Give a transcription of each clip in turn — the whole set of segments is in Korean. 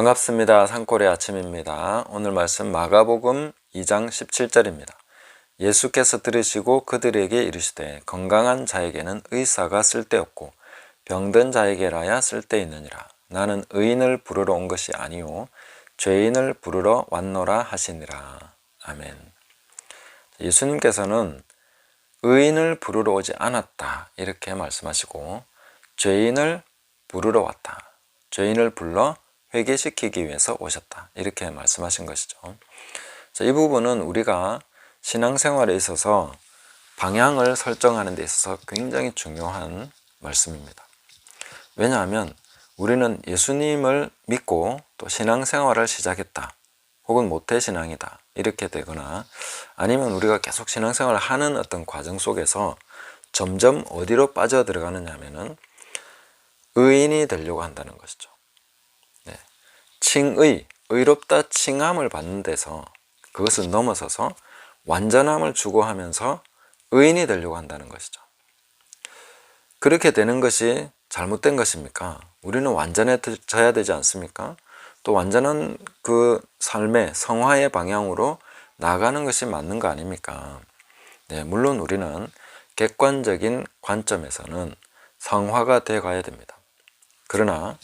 반갑습니다. 산골의 아침입니다. 오늘 말씀 마가복음 2장 17절입니다. 예수께서 들으시고 그들에게 이르시되 건강한 자에게는 의사가 쓸데없고 병든 자에게라야 쓸데있느니라. 나는 의인을 부르러 온 것이 아니요 죄인을 부르러 왔노라 하시니라. 아멘. 예수님께서는 의인을 부르러 오지 않았다 이렇게 말씀하시고 죄인을 부르러 왔다. 죄인을 불러 회개시키기 위해서 오셨다 이렇게 말씀하신 것이죠. 이 부분은 우리가 신앙생활에 있어서 방향을 설정하는 데 있어서 굉장히 중요한 말씀입니다. 왜냐하면 우리는 예수님을 믿고 또 신앙생활을 시작했다 혹은 모태신앙이다 이렇게 되거나 아니면 우리가 계속 신앙생활을 하는 어떤 과정 속에서 점점 어디로 빠져들어가느냐 하면은 의인이 되려고 한다는 것이죠. 칭의, 의롭다 칭함을 받는 데서 그것을 넘어서서 완전함을 추구하면서 의인이 되려고 한다는 것이죠. 그렇게 되는 것이 잘못된 것입니까? 우리는 완전해져야 되지 않습니까? 또 완전한 그 삶의 성화의 방향으로 나가는 것이 맞는 거 아닙니까? 네, 물론 우리는 객관적인 관점에서는 성화가 돼 가야 됩니다. 그러나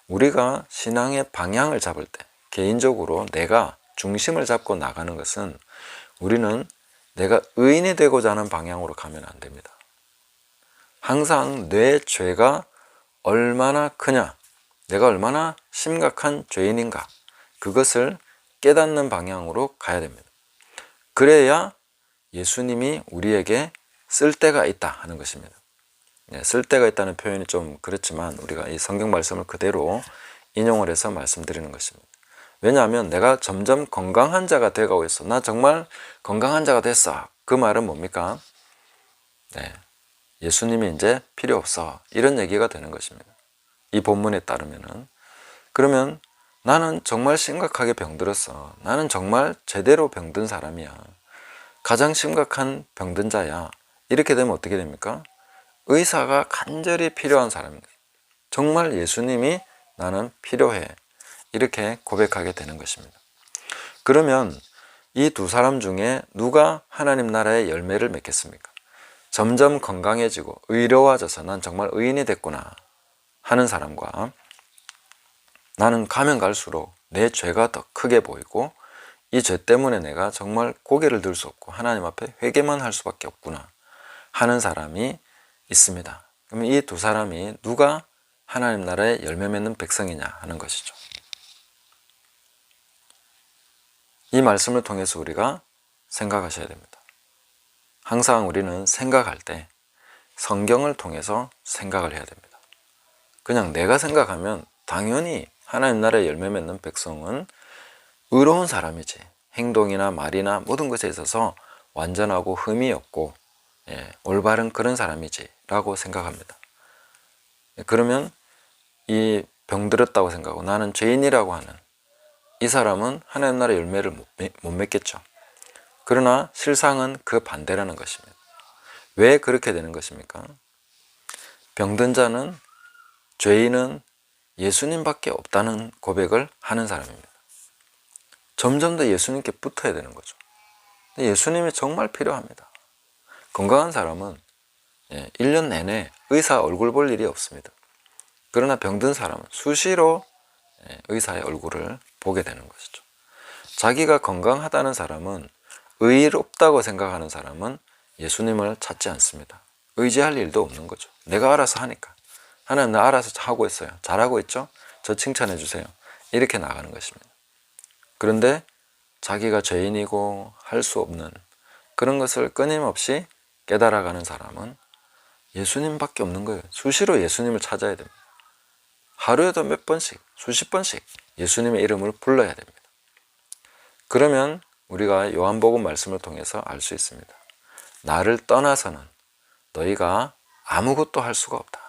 우리가 신앙의 방향을 잡을 때 개인적으로 내가 중심을 잡고 나가는 것은 우리는 내가 의인이 되고자 하는 방향으로 가면 안 됩니다. 항상 내 죄가 얼마나 크냐, 내가 얼마나 심각한 죄인인가 그것을 깨닫는 방향으로 가야 됩니다. 그래야 예수님이 우리에게 쓸데가 있다 하는 것입니다. 쓸데가 있다는 표현이 좀 그렇지만 우리가 이 성경 말씀을 그대로 인용을 해서 말씀드리는 것입니다. 왜냐하면 내가 점점 건강한 자가 되어가고 있어. 나 정말 건강한 자가 됐어. 그 말은 뭡니까? 예수님이 이제 필요 없어. 이런 얘기가 되는 것입니다. 이 본문에 따르면은. 그러면 나는 정말 심각하게 병들었어. 나는 정말 제대로 병든 사람이야. 가장 심각한 병든 자야. 이렇게 되면 어떻게 됩니까? 의사가 간절히 필요한 사람입니다. 정말 예수님이 나는 필요해. 이렇게 고백하게 되는 것입니다. 그러면 이 두 사람 중에 누가 하나님 나라의 열매를 맺겠습니까? 점점 건강해지고 의로워져서 난 정말 의인이 됐구나 하는 사람과 나는 가면 갈수록 내 죄가 더 크게 보이고 이 죄 때문에 내가 정말 고개를 들 수 없고 하나님 앞에 회개만 할 수밖에 없구나 하는 사람이 있습니다. 그러면 이 두 사람이 누가 하나님 나라의 열매 맺는 백성이냐 하는 것이죠. 이 말씀을 통해서 우리가 생각하셔야 됩니다. 항상 우리는 생각할 때 성경을 통해서 생각을 해야 됩니다. 그냥 내가 생각하면 당연히 하나님 나라의 열매 맺는 백성은 의로운 사람이지 행동이나 말이나 모든 것에 있어서 완전하고 흠이 없고 올바른 그런 사람이지 라고 생각합니다. 그러면 이 병들었다고 생각하고 나는 죄인이라고 하는 이 사람은 하나님 나라의 열매를 못 맺겠죠. 그러나 실상은 그 반대라는 것입니다. 왜 그렇게 되는 것입니까? 병든 자는 죄인은 예수님밖에 없다는 고백을 하는 사람입니다. 점점 더 예수님께 붙어야 되는 거죠. 예수님이 정말 필요합니다. 건강한 사람은 1년 내내 의사 얼굴 볼 일이 없습니다. 그러나 병든 사람은 수시로 의사의 얼굴을 보게 되는 것이죠. 자기가 건강하다는 사람은 의롭다고 생각하는 사람은 예수님을 찾지 않습니다. 의지할 일도 없는 거죠. 내가 알아서 하니까. 하나님 나 알아서 하고 있어요. 잘하고 있죠? 저 칭찬해 주세요. 이렇게 나가는 것입니다. 그런데 자기가 죄인이고 할 수 없는 그런 것을 끊임없이 깨달아가는 사람은 예수님밖에 없는 거예요. 수시로 예수님을 찾아야 됩니다. 하루에도 몇 번씩, 수십 번씩 예수님의 이름을 불러야 됩니다. 그러면 우리가 요한복음 말씀을 통해서 알 수 있습니다. 나를 떠나서는 너희가 아무것도 할 수가 없다.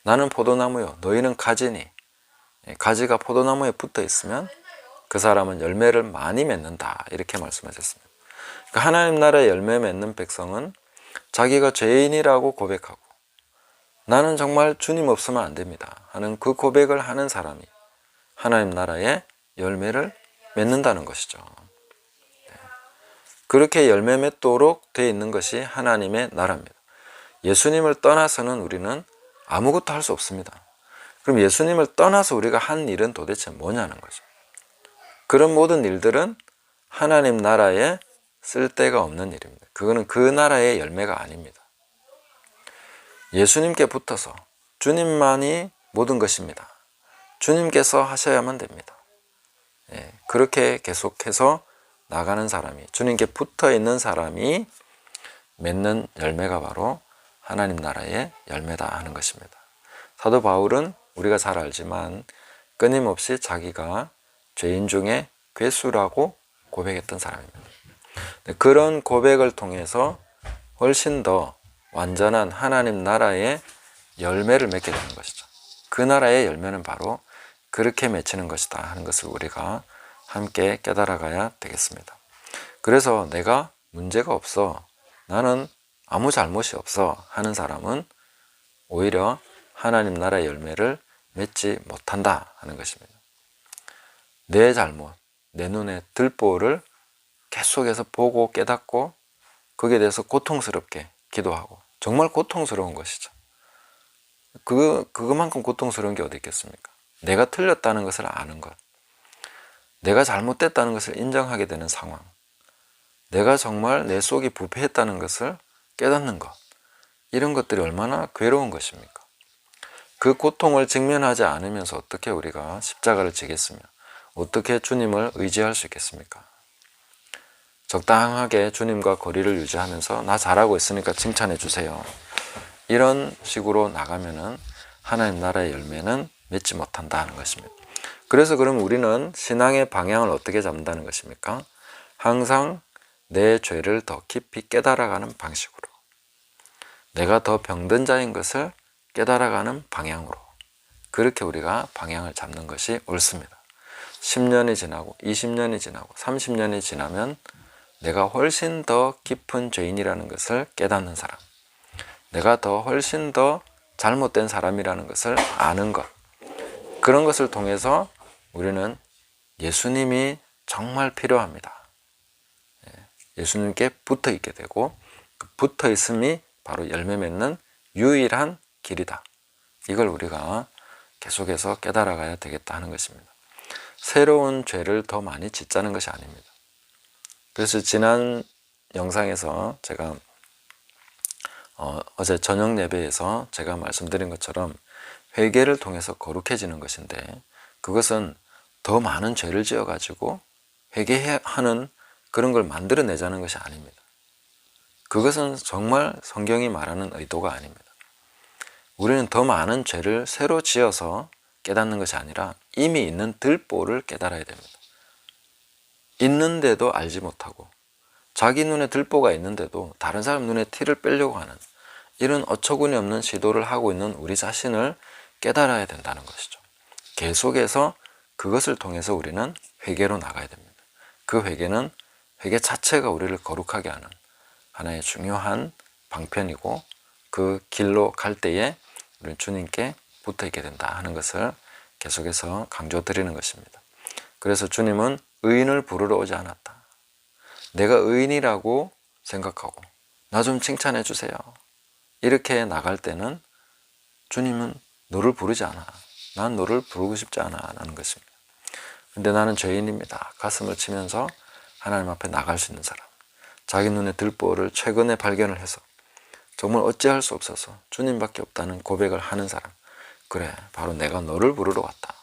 나는 포도나무요, 너희는 가지니 가지가 포도나무에 붙어 있으면 그 사람은 열매를 많이 맺는다. 이렇게 말씀하셨습니다. 그러니까 하나님 나라의 열매 맺는 백성은 자기가 죄인이라고 고백하고 나는 정말 주님 없으면 안 됩니다 하는 그 고백을 하는 사람이 하나님 나라의 열매를 맺는다는 것이죠. 그렇게 열매 맺도록 되어 있는 것이 하나님의 나라입니다. 예수님을 떠나서는 우리는 아무것도 할 수 없습니다. 그럼 예수님을 떠나서 우리가 한 일은 도대체 뭐냐는 거죠. 그런 모든 일들은 하나님 나라에 쓸데가 없는 일입니다. 그거는 그 나라의 열매가 아닙니다. 예수님께 붙어서 주님만이 모든 것입니다. 주님께서 하셔야만 됩니다. 그렇게 계속해서 나가는 사람이, 주님께 붙어 있는 사람이 맺는 열매가 바로 하나님 나라의 열매다 하는 것입니다. 사도 바울은 우리가 잘 알지만 끊임없이 자기가 죄인 중에 괴수라고 고백했던 사람입니다. 그런 고백을 통해서 훨씬 더 완전한 하나님 나라의 열매를 맺게 되는 것이죠. 그 나라의 열매는 바로 그렇게 맺히는 것이다 하는 것을 우리가 함께 깨달아가야 되겠습니다. 그래서 내가 문제가 없어, 나는 아무 잘못이 없어 하는 사람은 오히려 하나님 나라의 열매를 맺지 못한다 하는 것입니다. 내 잘못, 내 눈에 들보를 계속해서 보고 깨닫고 거기에 대해서 고통스럽게 기도하고, 정말 고통스러운 것이죠. 그것만큼 고통스러운 게 어디 있겠습니까? 내가 틀렸다는 것을 아는 것, 내가 잘못됐다는 것을 인정하게 되는 상황, 내가 정말 내 속이 부패했다는 것을 깨닫는 것, 이런 것들이 얼마나 괴로운 것입니까? 그 고통을 직면하지 않으면서 어떻게 우리가 십자가를 지겠으며 어떻게 주님을 의지할 수 있겠습니까? 적당하게 주님과 거리를 유지하면서 나 잘하고 있으니까 칭찬해 주세요, 이런 식으로 나가면은 하나님 나라의 열매는 맺지 못한다 하는 것입니다. 그래서 그럼 우리는 신앙의 방향을 어떻게 잡는다는 것입니까? 항상 내 죄를 더 깊이 깨달아가는 방식으로, 내가 더 병든 자인 것을 깨달아가는 방향으로, 그렇게 우리가 방향을 잡는 것이 옳습니다. 10년이 지나고 20년이 지나고 30년이 지나면 내가 훨씬 더 깊은 죄인이라는 것을 깨닫는 사람, 내가 더 훨씬 더 잘못된 사람이라는 것을 아는 것, 그런 것을 통해서 우리는 예수님이 정말 필요합니다. 예수님께 붙어 있게 되고, 그 붙어 있음이 바로 열매 맺는 유일한 길이다. 이걸 우리가 계속해서 깨달아가야 되겠다 하는 것입니다. 새로운 죄를 더 많이 짓자는 것이 아닙니다. 그래서 지난 영상에서 제가 어제 저녁 예배에서 제가 말씀드린 것처럼 회개를 통해서 거룩해지는 것인데, 그것은 더 많은 죄를 지어가지고 회개하는 그런 걸 만들어내자는 것이 아닙니다. 그것은 정말 성경이 말하는 의도가 아닙니다. 우리는 더 많은 죄를 새로 지어서 깨닫는 것이 아니라 이미 있는 들보를 깨달아야 됩니다. 있는데도 알지 못하고, 자기 눈에 들보가 있는데도 다른 사람 눈에 티를 빼려고 하는 이런 어처구니 없는 시도를 하고 있는 우리 자신을 깨달아야 된다는 것이죠. 계속해서 그것을 통해서 우리는 회개로 나가야 됩니다. 그 회개는 회개 자체가 우리를 거룩하게 하는 하나의 중요한 방편이고, 그 길로 갈 때에 우리는 주님께 붙어 있게 된다 하는 것을 계속해서 강조드리는 것입니다. 그래서 주님은 의인을 부르러 오지 않았다. 내가 의인이라고 생각하고 나 좀 칭찬해 주세요, 이렇게 나갈 때는 주님은 너를 부르지 않아. 난 너를 부르고 싶지 않아 라는 것입니다. 근데 나는 죄인입니다, 가슴을 치면서 하나님 앞에 나갈 수 있는 사람, 자기 눈에 들보를 최근에 발견을 해서 정말 어찌할 수 없어서 주님밖에 없다는 고백을 하는 사람, 그래, 바로 내가 너를 부르러 왔다,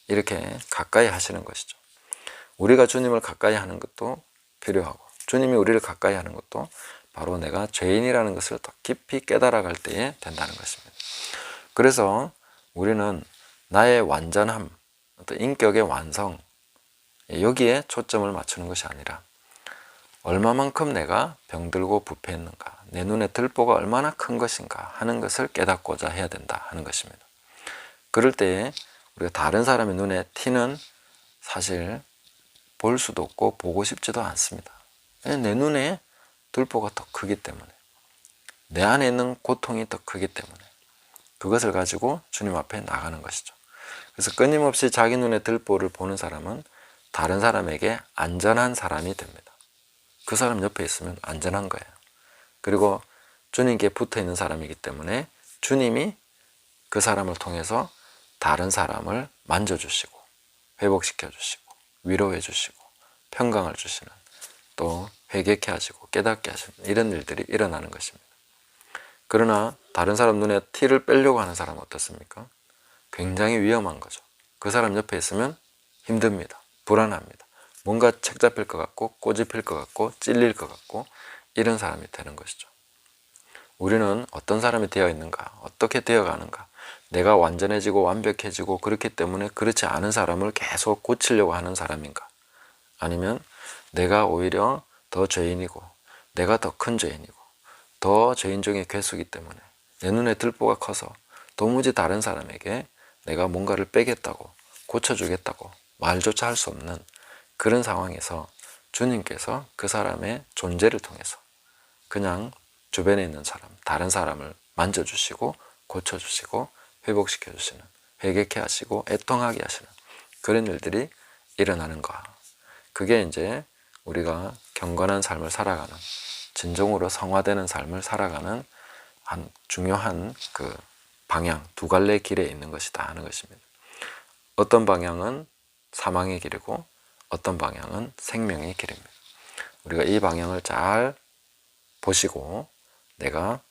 이렇게 가까이 하시는 것이죠. 우리가 주님을 가까이 하는 것도 필요하고, 주님이 우리를 가까이 하는 것도 바로 내가 죄인이라는 것을 더 깊이 깨달아갈 때에 된다는 것입니다. 그래서 우리는 나의 완전함, 어떤 인격의 완성, 여기에 초점을 맞추는 것이 아니라 얼마만큼 내가 병들고 부패했는가, 내 눈에 들보가 얼마나 큰 것인가 하는 것을 깨닫고자 해야 된다 하는 것입니다. 그럴 때에 우리가 다른 사람의 눈에 티는 사실 볼 수도 없고 보고 싶지도 않습니다. 내 눈에 들보가 더 크기 때문에, 내 안에 있는 고통이 더 크기 때문에 그것을 가지고 주님 앞에 나가는 것이죠. 그래서 끊임없이 자기 눈에 들보를 보는 사람은 다른 사람에게 안전한 사람이 됩니다. 그 사람 옆에 있으면 안전한 거예요. 그리고 주님께 붙어 있는 사람이기 때문에 주님이 그 사람을 통해서 다른 사람을 만져주시고 회복시켜 주시고 위로해 주시고 평강을 주시는, 또 회개케 하시고 깨닫게 하시는 이런 일들이 일어나는 것입니다. 그러나 다른 사람 눈에 티를 빼려고 하는 사람은 어떻습니까? 굉장히 위험한 거죠. 그 사람 옆에 있으면 힘듭니다. 불안합니다. 뭔가 책 잡힐 것 같고 꼬집힐 것 같고 찔릴 것 같고 이런 사람이 되는 것이죠. 우리는 어떤 사람이 되어 있는가, 어떻게 되어 가는가, 내가 완전해지고 완벽해지고 그렇기 때문에 그렇지 않은 사람을 계속 고치려고 하는 사람인가, 아니면 내가 오히려 더 죄인이고 내가 더 큰 죄인이고 더 죄인 중에 괴수이기 때문에 내 눈에 들보가 커서 도무지 다른 사람에게 내가 뭔가를 빼겠다고 고쳐주겠다고 말조차 할 수 없는 그런 상황에서 주님께서 그 사람의 존재를 통해서 그냥 주변에 있는 사람, 다른 사람을 만져주시고 고쳐주시고 회복시켜주시는, 회개케 하시고 애통하게 하시는 그런 일들이 일어나는 거. 그게 이제 우리가 경건한 삶을 살아가는, 진정으로 성화되는 삶을 살아가는 한 중요한 그 방향, 두 갈래의 길에 있는 것이다 하는 것입니다. 어떤 방향은 사망의 길이고 어떤 방향은 생명의 길입니다. 우리가 이 방향을 잘 보시고 내가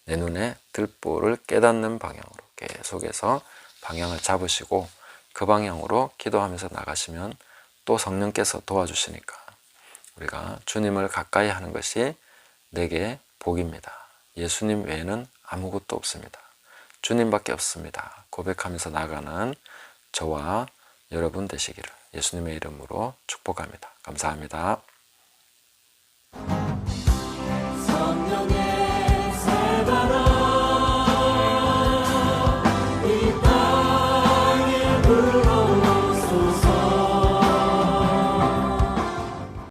내 눈에 들보를 깨닫는 방향으로 계속해서 방향을 잡으시고 그 방향으로 기도하면서 나가시면 또 성령께서 도와주시니까 우리가 주님을 가까이 하는 것이 내게 복입니다. 예수님 외에는 아무것도 없습니다. 주님밖에 없습니다. 고백하면서 나가는 저와 여러분 되시기를 예수님의 이름으로 축복합니다. 감사합니다.